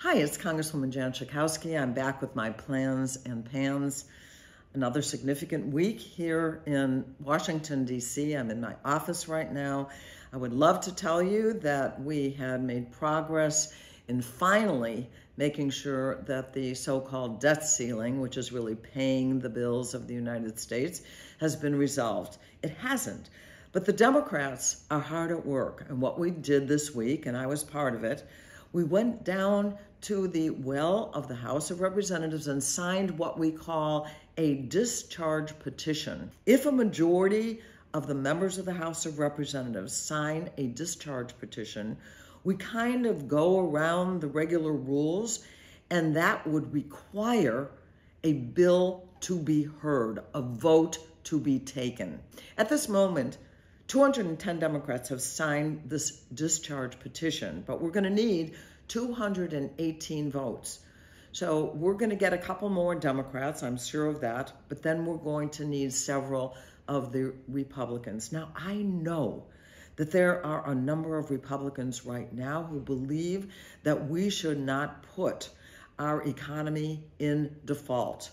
Hi, it's Congresswoman Jan Schakowsky. I'm back with my plans and pans. Another significant week here in Washington, D.C. I'm in my office right now. I would love to tell you that we had made progress in finally making sure that the so-called debt ceiling, which is really paying the bills of the United States, has been resolved. It hasn't. But the Democrats are hard at work. And what we did this week, and I was part of it, we went down to the well of the House of Representatives and signed what we call a discharge petition. If a majority of the members of the House of Representatives sign a discharge petition, we kind of go around the regular rules, and that would require a bill to be heard, a vote to be taken. At this moment, 210 Democrats have signed this discharge petition, but we're going to need 218 votes. So we're going to get a couple more Democrats, I'm sure of that, but then we're going to need several of the Republicans. Now, I know that there are a number of Republicans right now who believe that we should not put our economy in default.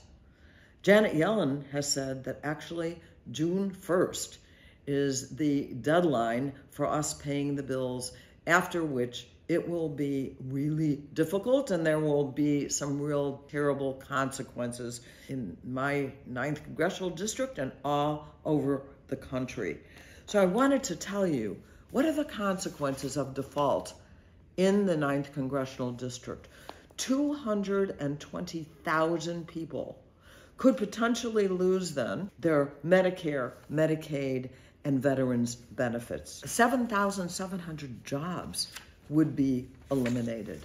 Janet Yellen has said that actually June 1st is the deadline for us paying the bills, after which it will be really difficult and there will be some real terrible consequences in my 9th Congressional District and all over the country. So I wanted to tell you, what are the consequences of default in the 9th Congressional District? 220,000 people could potentially lose then their Medicare, Medicaid, and veterans benefits. 7,700 jobs would be eliminated.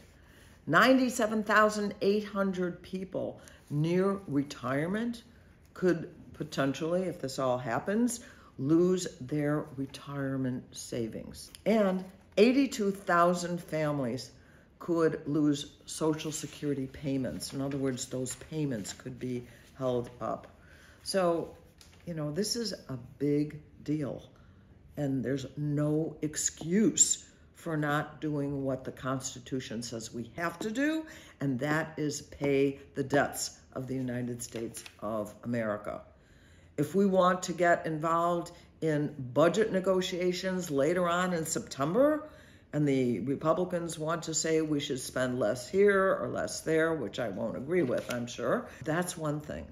97,800 people near retirement could potentially, if this all happens, lose their retirement savings. And 82,000 families could lose Social Security payments. In other words, those payments could be held up. So, this is a big deal. And there's no excuse for not doing what the Constitution says we have to do, and that is pay the debts of the United States of America. If we want to get involved in budget negotiations later on in September, and the Republicans want to say we should spend less here or less there, which I won't agree with, I'm sure, that's one thing.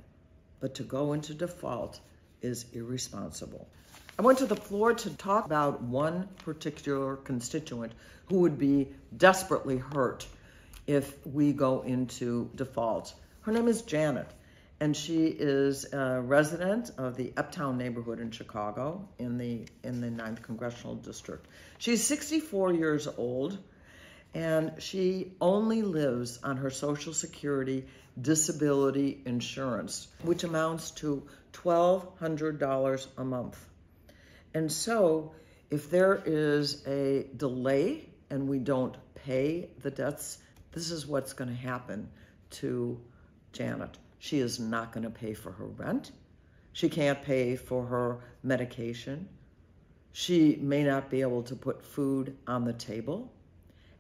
But to go into default is irresponsible. I went to the floor to talk about one particular constituent who would be desperately hurt if we go into default. Her name is Janet, and she is a resident of the Uptown neighborhood in Chicago in the 9th Congressional District. She's 64 years old, and she only lives on her Social Security disability insurance, which amounts to $1,200 a month. And so if there is a delay and we don't pay the debts, this is what's going to happen to Janet. She is not going to pay for her rent. She can't pay for her medication. She may not be able to put food on the table.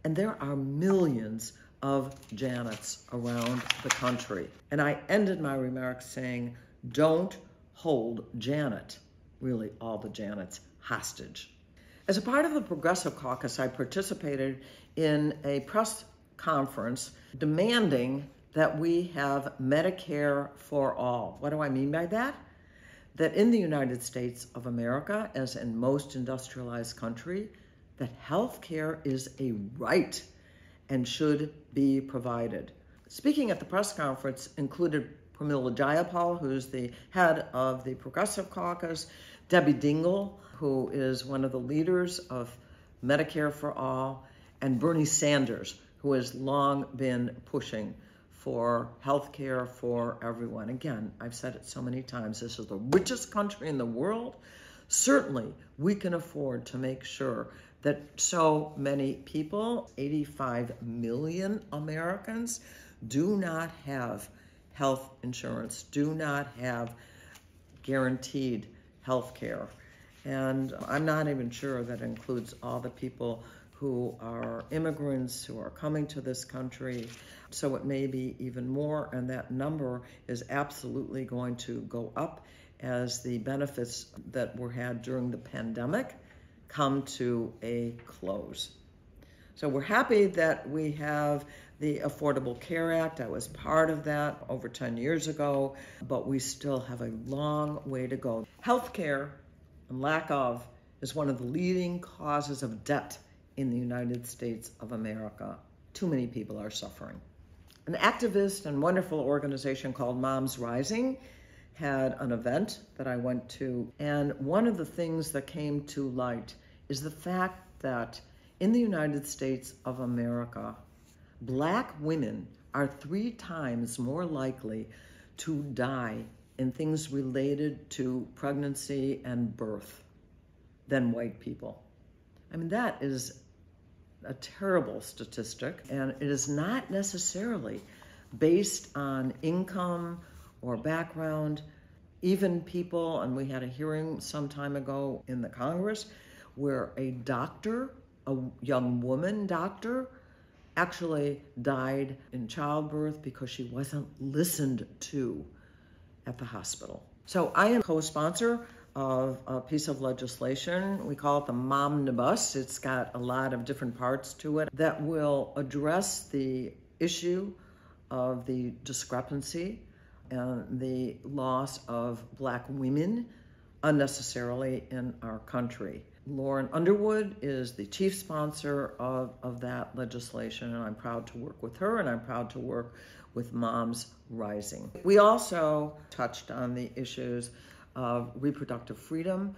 And there are millions of Janets around the country. And I ended my remarks saying, don't hold Janet, really all the Janets, hostage. As a part of the Progressive Caucus, I participated in a press conference demanding that we have Medicare for all. What do I mean by that? That in the United States of America, as in most industrialized country, that health care is a right and should be provided. Speaking at the press conference included Pramila Jayapal, who's the head of the Progressive Caucus, Debbie Dingell, who is one of the leaders of Medicare for All, and Bernie Sanders, who has long been pushing for health care for everyone. Again, I've said it so many times, this is the richest country in the world. Certainly, we can afford to make sure that so many people, 85 million Americans, do not have health insurance, do not have guaranteed health care. And I'm not even sure that includes all the people who are immigrants who are coming to this country. So it may be even more, and that number is absolutely going to go up as the benefits that were had during the pandemic come to a close. So we're happy that we have the Affordable Care Act. I was part of that over 10 years ago, but we still have a long way to go. Healthcare and lack of is one of the leading causes of debt in the United States of America. Too many people are suffering. An activist and wonderful organization called Moms Rising had an event that I went to, and one of the things that came to light is the fact that in the United States of America, Black women are 3 times more likely to die in things related to pregnancy and birth than white people. I mean, that is a terrible statistic, and it is not necessarily based on income or background. Even people, and we had a hearing some time ago in the Congress where a doctor, a young woman doctor, actually died in childbirth because she wasn't listened to at the hospital. So I am co-sponsor of a piece of legislation. We call it the Momnibus. It's got a lot of different parts to it that will address the issue of the discrepancy and the loss of Black women unnecessarily in our country. Lauren Underwood is the chief sponsor of that legislation, and I'm proud to work with her, and I'm proud to work with Moms Rising. We also touched on the issues of reproductive freedom,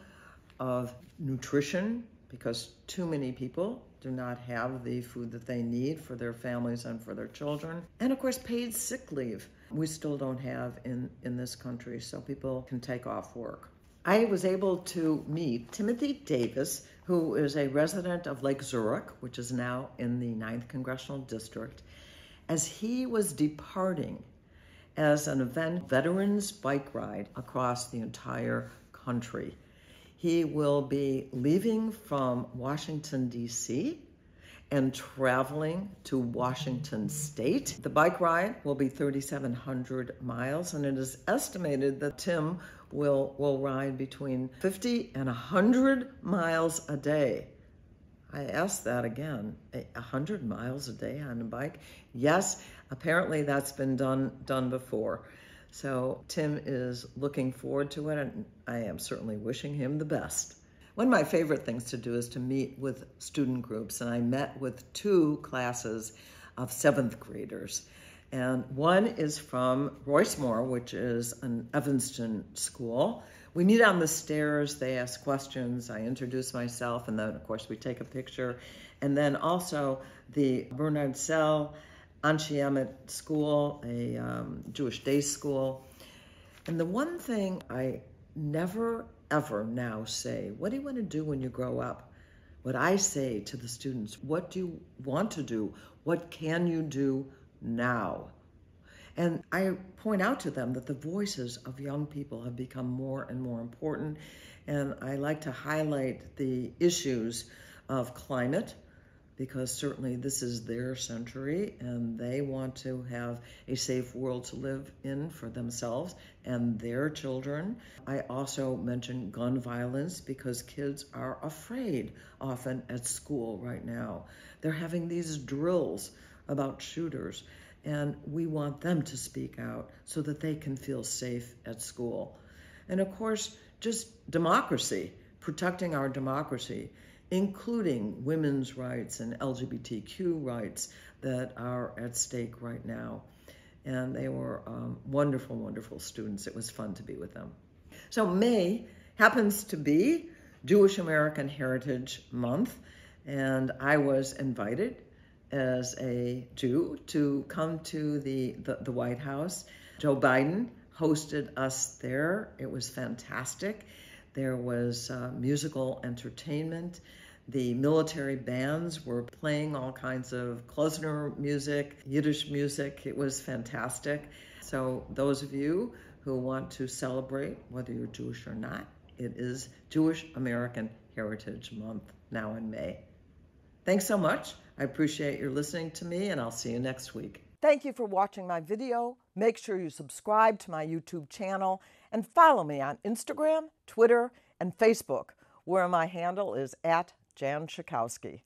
of nutrition, because too many people do not have the food that they need for their families and for their children. And of course, paid sick leave. We still don't have in this country, so people can take off work. I was able to meet Timothy Davis, who is a resident of Lake Zurich, which is now in the 9th Congressional District, as he was departing as an event veterans bike ride across the entire country. He will be leaving from Washington, D.C., and traveling to Washington State. The bike ride will be 3,700 miles, and it is estimated that Tim will ride between 50 and 100 miles a day. I asked that again, 100 miles a day on a bike? Yes, apparently that's been done before. So Tim is looking forward to it, and I am certainly wishing him the best. One of my favorite things to do is to meet with student groups, and I met with 2 classes of 7th graders. And one is from Roycemore, which is an Evanston school. We meet on the stairs, they ask questions, I introduce myself, and then of course we take a picture. And then also the Bernard Sell Anshiamet School, a Jewish day school. And the one thing I never ever now say, what do you want to do when you grow up? What I say to the students, what do you want to do? What can you do now? And I point out to them that the voices of young people have become more and more important. And I like to highlight the issues of climate, because certainly this is their century and they want to have a safe world to live in for themselves and their children. I also mention gun violence because kids are afraid often at school right now. They're having these drills about shooters, and we want them to speak out so that they can feel safe at school. And of course, just democracy, protecting our democracy, including women's rights and LGBTQ rights that are at stake right now. And they were wonderful, wonderful students. It was fun to be with them. So May happens to be Jewish American Heritage Month, and I was invited as a Jew to come to the White House. Joe Biden hosted us there. It was fantastic. There was musical entertainment. The military bands were playing all kinds of klezmer music, Yiddish music. It was fantastic. So those of you who want to celebrate, whether you're Jewish or not, it is Jewish American Heritage Month now in May. Thanks so much. I appreciate your listening to me, and I'll see you next week. Thank you for watching my video. Make sure you subscribe to my YouTube channel and follow me on Instagram, Twitter, and Facebook, where my handle is @Jan Schakowsky.